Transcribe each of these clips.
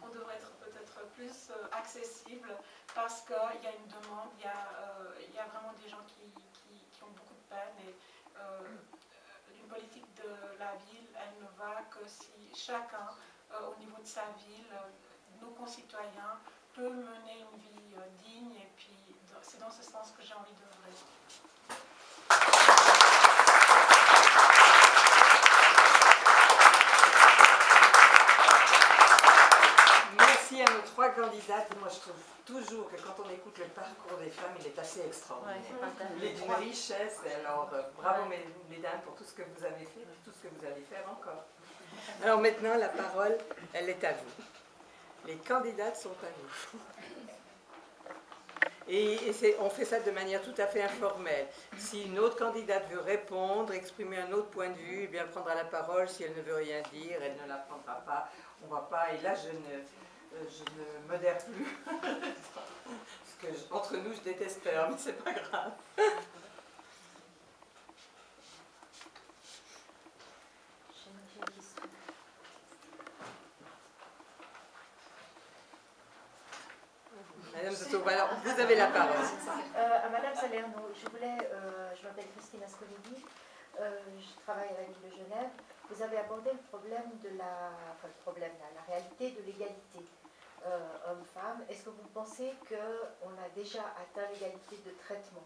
on devrait être peut-être plus accessible parce qu'il y a une demande, il y a vraiment des gens qui ont beaucoup de peine et une politique de la ville, elle ne va que si chacun, au niveau de sa ville, nos concitoyens, peut mener une vie digne et puis c'est dans ce sens que j'ai envie d'œuvrer. Merci à nos trois candidates. Moi, je trouve toujours que quand on écoute le parcours des femmes, il est assez extraordinaire. Il est d'une richesse. Alors, bravo mesdames pour tout ce que vous avez fait, tout ce que vous allez faire encore. Alors maintenant, la parole, elle est à vous. Les candidates sont à vous. Et on fait ça de manière tout à fait informelle. Si une autre candidate veut répondre, exprimer un autre point de vue, eh bien, elle prendra la parole. Si elle ne veut rien dire, elle ne la prendra pas. On va pas. Et là, je ne modère plus. Parce que entre nous, je déteste peur, mais c'est pas grave. Madame Soto, alors vous avez la parole. À Madame Salerno, je m'appelle Christine Ascolini, je travaille à la ville de Genève. Vous avez abordé le problème la réalité de l'égalité homme-femme. Est-ce que vous pensez qu'on a déjà atteint l'égalité de traitement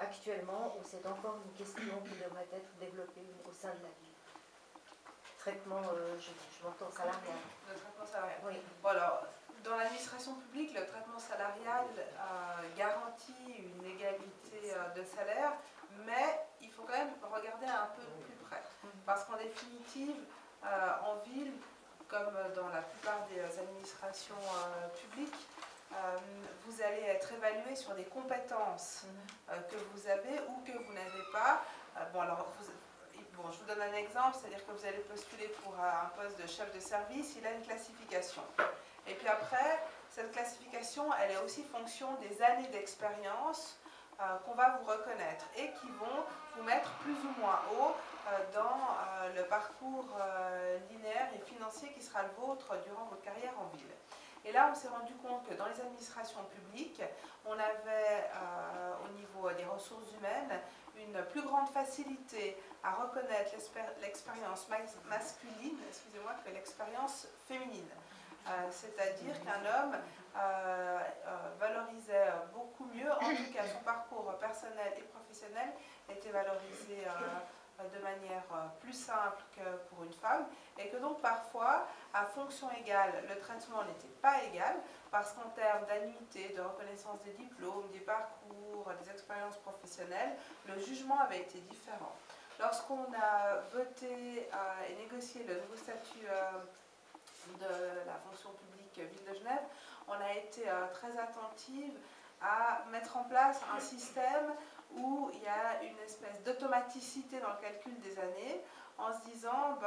actuellement ou c'est encore une question qui devrait être développée au sein de la ville? Traitement, je m'entends salarial. Le traitement salarial. Oui. Bon, alors, dans l'administration publique, le traitement salarial garantit une égalité de salaire, mais il faut quand même regarder un peu de plus près. Parce qu'en définitive, en ville, comme dans la plupart des administrations publiques, vous allez être évalué sur des compétences que vous avez ou que vous n'avez pas. Bon, je vous donne un exemple, c'est-à-dire que vous allez postuler pour un poste de chef de service, il a une classification. Et puis après, cette classification, elle est aussi fonction des années d'expérience qu'on va vous reconnaître et qui vont vous mettre plus ou moins haut dans le parcours linéaire et financier qui sera le vôtre durant votre carrière en ville. Et là, on s'est rendu compte que dans les administrations publiques, on avait au niveau des ressources humaines une plus grande facilité à reconnaître l'expérience masculine, excusez-moi, que l'expérience féminine. C'est-à-dire qu'un homme valorisait beaucoup mieux, en tout cas son parcours personnel et professionnel était valorisé de manière plus simple que pour une femme, et que donc parfois, à fonction égale, le traitement n'était pas égal, parce qu'en termes d'annuité, de reconnaissance des diplômes, des parcours, des expériences professionnelles, le jugement avait été différent. Lorsqu'on a voté et négocié le nouveau statut de la fonction publique Ville de Genève, on a été très attentive à mettre en place un système où il y a une espèce d'automaticité dans le calcul des années, en se disant,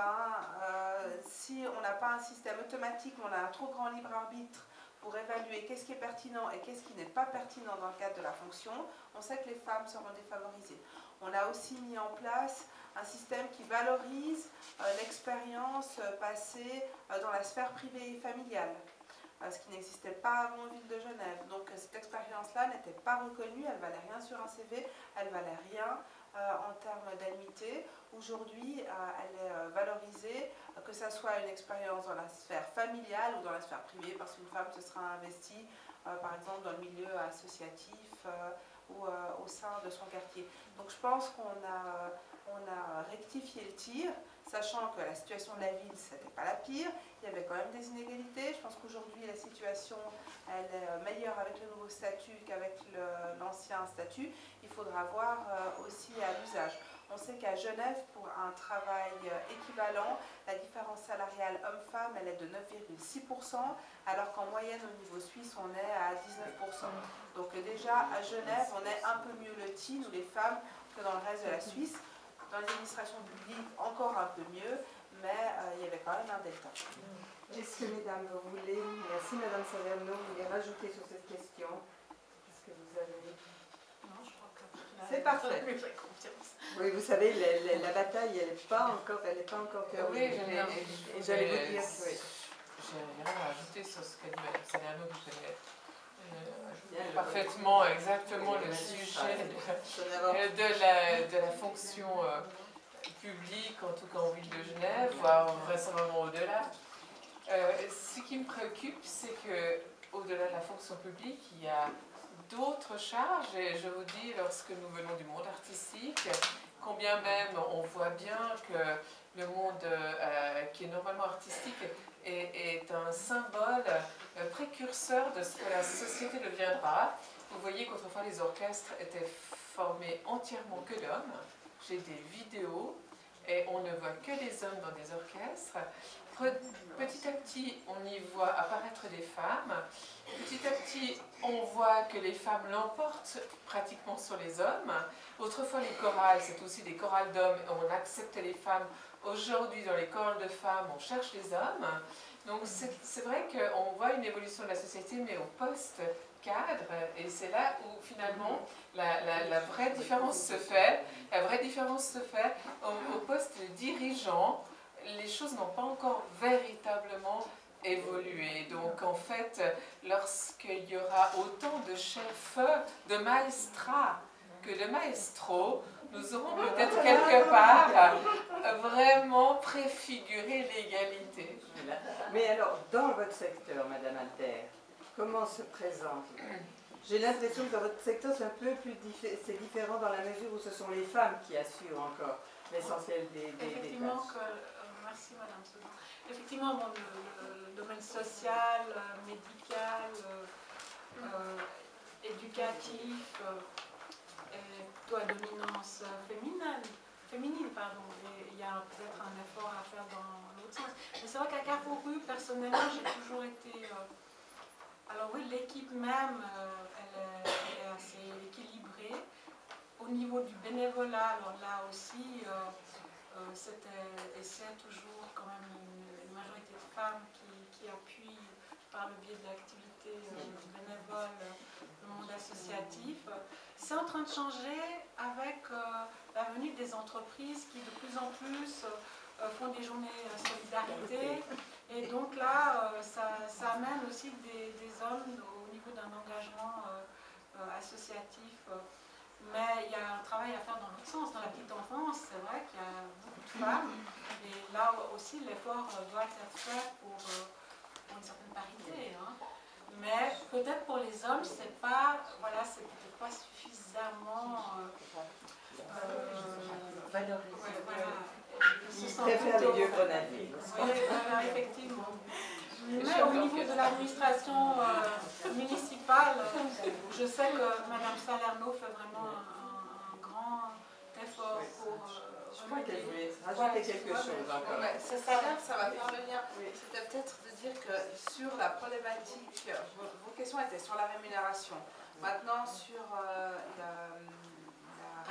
si on n'a pas un système automatique, on a un trop grand libre arbitre pour évaluer qu'est-ce qui est pertinent et qu'est-ce qui n'est pas pertinent dans le cadre de la fonction, on sait que les femmes seront défavorisées. On a aussi mis en place un système qui valorise l'expérience passée dans la sphère privée et familiale, ce qui n'existait pas avant Ville de Genève. Donc cette expérience-là n'était pas reconnue, elle ne valait rien sur un CV, elle ne valait rien en termes d'annuité. Aujourd'hui, elle est valorisée, que ce soit une expérience dans la sphère familiale ou dans la sphère privée, parce qu'une femme se sera investie, par exemple, dans le milieu associatif ou au sein de son quartier. Donc je pense qu'on a rectifié le tir, sachant que la situation de la ville, ce n'était pas la pire, il y avait quand même des inégalités. Je pense qu'aujourd'hui, la situation, elle est meilleure avec le nouveau statut qu'avec l'ancien statut. Il faudra voir aussi à l'usage. On sait qu'à Genève, pour un travail équivalent, la différence salariale homme-femme, elle est de 9,6%, alors qu'en moyenne, au niveau suisse, on est à 19%. Donc déjà, à Genève, on est un peu mieux lotis, nous les femmes, que dans le reste de la Suisse. Dans les administrations publiques, encore un peu mieux, mais il y avait quand même un delta. Est-ce que, mesdames, vous voulez, merci Madame Salerno, vous voulez rajouter sur cette question? Qu'est-ce que vous avez? Non, je crois que c'est parfait. Oui, vous savez, la bataille, elle n'est pas encore terminée. Oui, j'allais vous dire. Oui. j'ai rien à ajouter sur ce qu'a dit Mme Salerno, que j'avais parfaitement, exactement le sujet de la fonction publique, en tout cas en ville de Genève, voire vraisemblablement au-delà. Ce qui me préoccupe, c'est que au-delà de la fonction publique, il y a d'autres charges, et je vous dis, lorsque nous venons du monde artistique, combien même on voit bien que le monde qui est normalement artistique est un symbole précurseur de ce que la société deviendra. Vous voyez qu'autrefois les orchestres étaient formés entièrement que d'hommes. J'ai des vidéos et on ne voit que des hommes dans des orchestres. Petit à petit, on y voit apparaître des femmes. Petit à petit, on voit que les femmes l'emportent pratiquement sur les hommes. Autrefois, les chorales, c'est aussi des chorales d'hommes et on acceptait les femmes. Aujourd'hui, dans les chorales de femmes, on cherche les hommes. Donc, c'est vrai qu'on voit une évolution de la société, mais au post-cadre. Et c'est là où, finalement, la vraie différence se fait. La vraie différence se fait au poste dirigeant. Les choses n'ont pas encore véritablement évolué. Donc en fait, lorsqu'il y aura autant de chefs, de maestras que de maestros, nous aurons peut-être quelque part vraiment préfiguré l'égalité. Mais alors, dans votre secteur, Madame Alter, comment se présente? J'ai l'impression que dans votre secteur, c'est un peu plus différent dans la mesure où ce sont les femmes qui assurent encore l'essentiel des tâches. Merci Madame Sedan. Effectivement, bon, le domaine social, médical, éducatif est plutôt à dominance féminine, pardon. Et il y a peut-être un effort à faire dans l'autre sens. Mais c'est vrai qu'à Carrefour Rue, personnellement, j'ai toujours été... alors oui, l'équipe même, elle est assez équilibrée. Au niveau du bénévolat, alors là aussi... c'était et c'est toujours quand même une majorité de femmes qui appuient par le biais de l'activité bénévole le monde associatif. C'est en train de changer avec la venue des entreprises qui de plus en plus font des journées solidarité. Et donc là, ça amène aussi des hommes au niveau d'un engagement associatif. Mais il y a un travail à faire dans l'autre sens. Dans la petite enfance, c'est vrai qu'il y a beaucoup de femmes. Et là aussi, l'effort doit être fait pour une certaine parité. Hein. Mais peut-être pour les hommes, c'est pas, voilà, c'est peut-être pas suffisamment valorisé. Ils préfèrent les vieux grenadiers. Oui, voilà, effectivement. Mais au niveau de l'administration municipale, je sais que Mme Salerno fait vraiment un grand effort pour... je crois qu'elle voulait rajouter quelque chose encore. Ouais, c'est ça va faire le lien. C'était peut-être de dire que sur la problématique, vos questions étaient sur la rémunération. Maintenant, sur la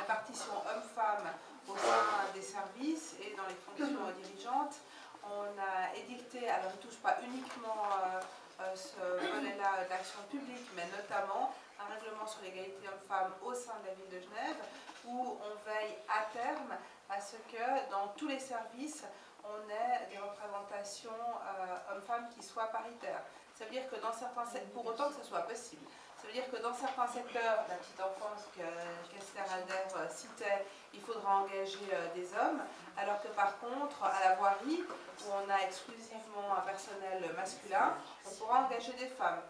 répartition homme-femme au sein des services et dans les fonctions dirigeantes, on a édicté, alors il ne touche pas uniquement ce volet-là d'action publique, mais notamment un règlement sur l'égalité homme-femme au sein de la ville de Genève, où on veille à terme à ce que dans tous les services, on ait des représentations hommes-femmes qui soient paritaires. Ça veut dire que dans certains secteurs, pour autant que ce soit possible, ça veut dire que dans certains secteurs, la petite enfance qu'Esther Alder citait, il faudra engager des hommes, alors que par contre, à la voirie, où on a exclusivement un personnel masculin, on pourra engager des femmes.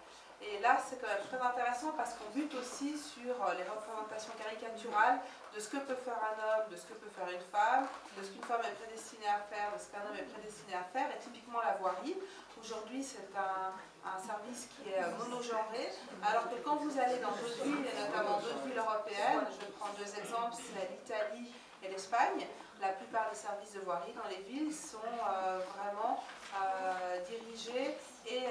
Et là, c'est quand même très intéressant parce qu'on bute aussi sur les représentations caricaturales de ce que peut faire un homme, de ce que peut faire une femme, de ce qu'une femme est prédestinée à faire, de ce qu'un homme est prédestiné à faire. Et typiquement la voirie, aujourd'hui, c'est un service qui est monogenré, alors que quand vous allez dans d'autres villes, et notamment d'autres villes européennes, je vais prendre deux exemples, c'est l'Italie et l'Espagne, la plupart des services de voirie dans les villes sont vraiment dirigés et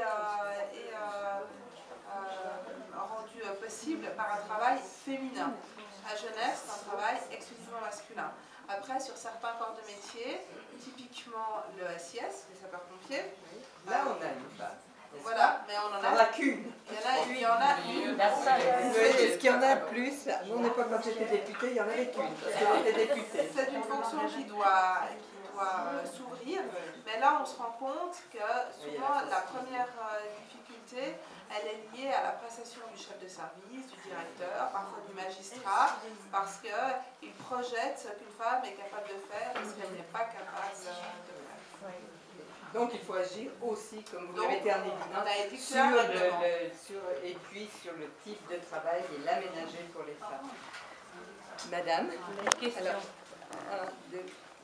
rendu possible par un travail féminin. À Genève, c'est un travail exclusivement masculin. Après, sur certains corps de métier, typiquement le SIS, les sapeurs-pompiers, là on a une femme. Voilà, mais on en a qu'une. Il y en a une. Est-ce qu'il y en a plus? À mon époque, quand j'étais députée, il n'y en avait qu'une, parce qu'elle était députée. C'est une fonction qui doit s'ouvrir, mais Mais là, on se rend compte que souvent, la première difficulté, elle est liée à l'appréciation du chef de service, du directeur, parfois du magistrat, parce qu'il projette ce qu'une femme est capable de faire et ce qu'elle n'est pas capable de faire. Donc il faut agir aussi, comme vous l'avez été en évidence, et puis sur le type de travail et l'aménager pour les femmes. Madame, alors, 1, 2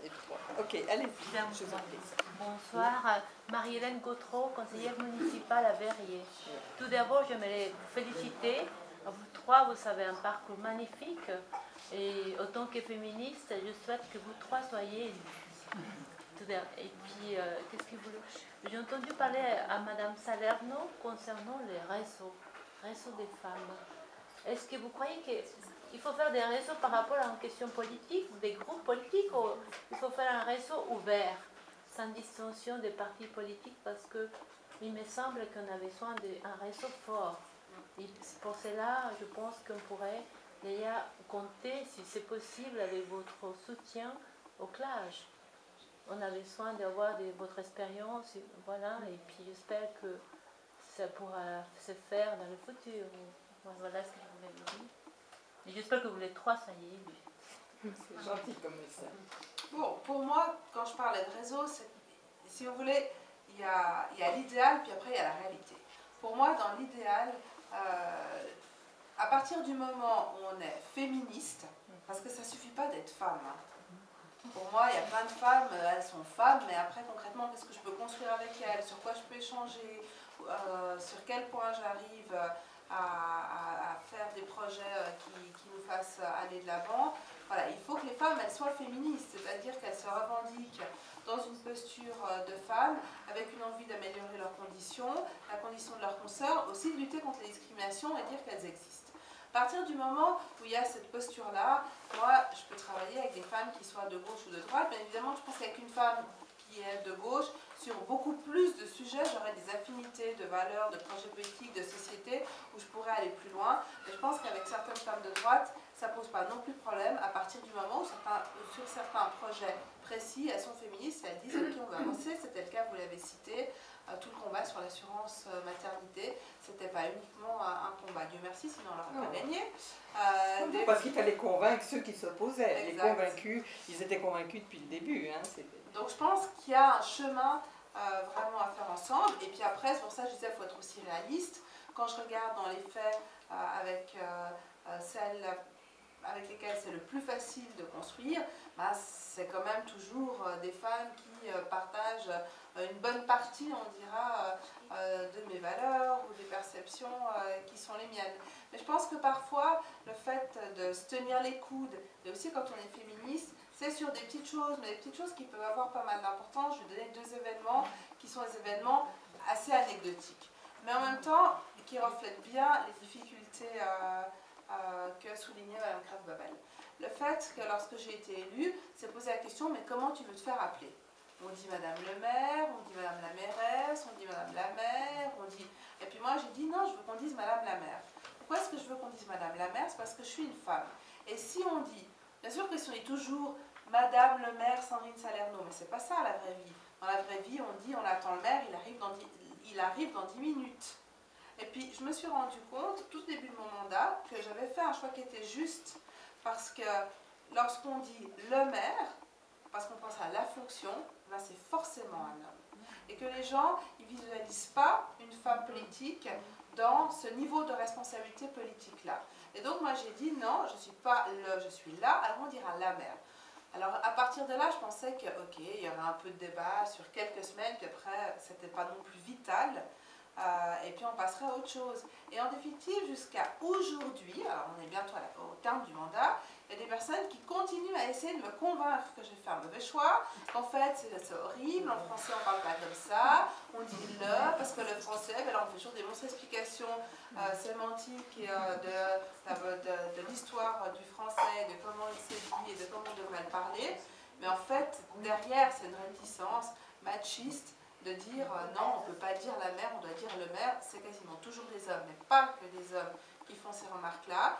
et 3. Ok, allez-y, je vous en prie. Bonsoir, Marie-Hélène Gautreau, conseillère municipale à Verrier. Tout d'abord, j'aimerais vous féliciter. À vous trois, vous avez un parcours magnifique. Et autant que féministe, je souhaite que vous trois soyez élus. Et puis, qu'est-ce que vous voulez? J'ai entendu parler à Madame Salerno concernant les réseaux des femmes. Est-ce que vous croyez qu'il faut faire des réseaux par rapport à une question politique, des groupes politiques, ou il faut faire un réseau ouvert, sans distinction des partis politiques, parce qu'il me semble qu'on a besoin d'un réseau fort. Et pour cela, je pense qu'on pourrait déjà compter, si c'est possible, avec votre soutien au CLAGE. On a besoin d'avoir votre expérience, voilà, et puis j'espère que ça pourra se faire dans le futur. Voilà ce que je voulais vous dire. Et j'espère que vous les trois soyez élus. C'est gentil comme ça. Bon, pour moi, quand je parlais de réseau, si vous voulez, il y a l'idéal, puis après il y a la réalité. Pour moi, dans l'idéal, à partir du moment où on est féministe, parce que ça ne suffit pas d'être femme. Pour moi, il y a plein de femmes, elles sont femmes, mais après, concrètement, qu'est-ce que je peux construire avec elles? Sur quoi je peux échanger? Sur quel point j'arrive à faire des projets qui nous fassent aller de l'avant? Voilà, il faut que les femmes, elles soient féministes, c'est-à-dire qu'elles se revendiquent dans une posture de femme, avec une envie d'améliorer leurs conditions, la condition de leurs consoeurs, aussi de lutter contre les discriminations et dire qu'elles existent. À partir du moment où il y a cette posture-là, moi, je peux travailler avec des femmes qui soient de gauche ou de droite. Bien évidemment, je pense qu'avec une femme qui est de gauche, sur beaucoup plus de sujets, j'aurais des affinités de valeurs, de projets politiques, de société, où je pourrais aller plus loin. Et je pense qu'avec certaines femmes de droite, ça ne pose pas non plus de problème à partir du moment où sur certains projets précis, elles sont féministes et elles disent ok, on va avancer. C'était le cas, vous l'avez cité, tout le combat sur l'assurance maternité, c'était pas uniquement un combat. Dieu merci, sinon on n'aurait pas gagné. Parce qu'il fallait convaincre ceux qui s'opposaient. Les convaincus, ils étaient convaincus depuis le début. Hein, donc je pense qu'il y a un chemin vraiment à faire ensemble. Et puis après, c'est pour ça que je disais qu'il faut être aussi réaliste. Quand je regarde dans les faits avec celles avec lesquelles c'est le plus facile de construire, bah, c'est quand même toujours des femmes qui partagent une bonne partie, on dira, de mes valeurs ou des perceptions qui sont les miennes. Mais je pense que parfois, le fait de se tenir les coudes, et aussi quand on est féministe, c'est sur des petites choses, mais des petites choses qui peuvent avoir pas mal d'importance. Je vais donner 2 événements qui sont des événements assez anecdotiques, mais en même temps qui reflètent bien les difficultés que soulignait Mme Krafft-Babel. Le fait que lorsque j'ai été élue, c'est poser la question, mais comment tu veux te faire appeler? On dit Madame le maire, on dit Madame la mairesse, on dit Madame la maire, on dit... Et puis moi j'ai dit non, je veux qu'on dise Madame la maire. Pourquoi est-ce que je veux qu'on dise Madame la maire? C'est parce que je suis une femme. Et si on dit, bien sûr que si on dit toujours Madame le maire Sandrine Salerno, mais c'est pas ça la vraie vie. Dans la vraie vie, on dit on attend le maire, il arrive dans 10 minutes. Et puis, je me suis rendu compte, tout au début de mon mandat, que j'avais fait un choix qui était juste, parce que lorsqu'on dit le maire, parce qu'on pense à la fonction, ben c'est forcément un homme. Et que les gens, ils ne visualisent pas une femme politique dans ce niveau de responsabilité politique-là. Et donc, moi, j'ai dit non, je ne suis pas le, je suis là, alors on dira la maire. Alors, à partir de là, je pensais que, ok, il y aurait un peu de débat sur quelques semaines, puis après, c'était pas non plus vital. Et puis on passerait à autre chose. Et en définitive, jusqu'à aujourd'hui, alors on est bientôt au terme du mandat, il y a des personnes qui continuent à essayer de me convaincre que j'ai fait un mauvais choix, qu'en fait c'est horrible, en français on parle pas comme ça, on dit le, parce que le français, ben là on fait toujours des monstres explications sémantiques et de l'histoire du français, de comment il s'est dit et de comment on devrait le parler. Mais en fait, derrière, c'est une réticence machiste de dire non, on ne peut pas dire la mère, on doit dire le maire. C'est quasiment toujours des hommes, mais pas que des hommes qui font ces remarques-là.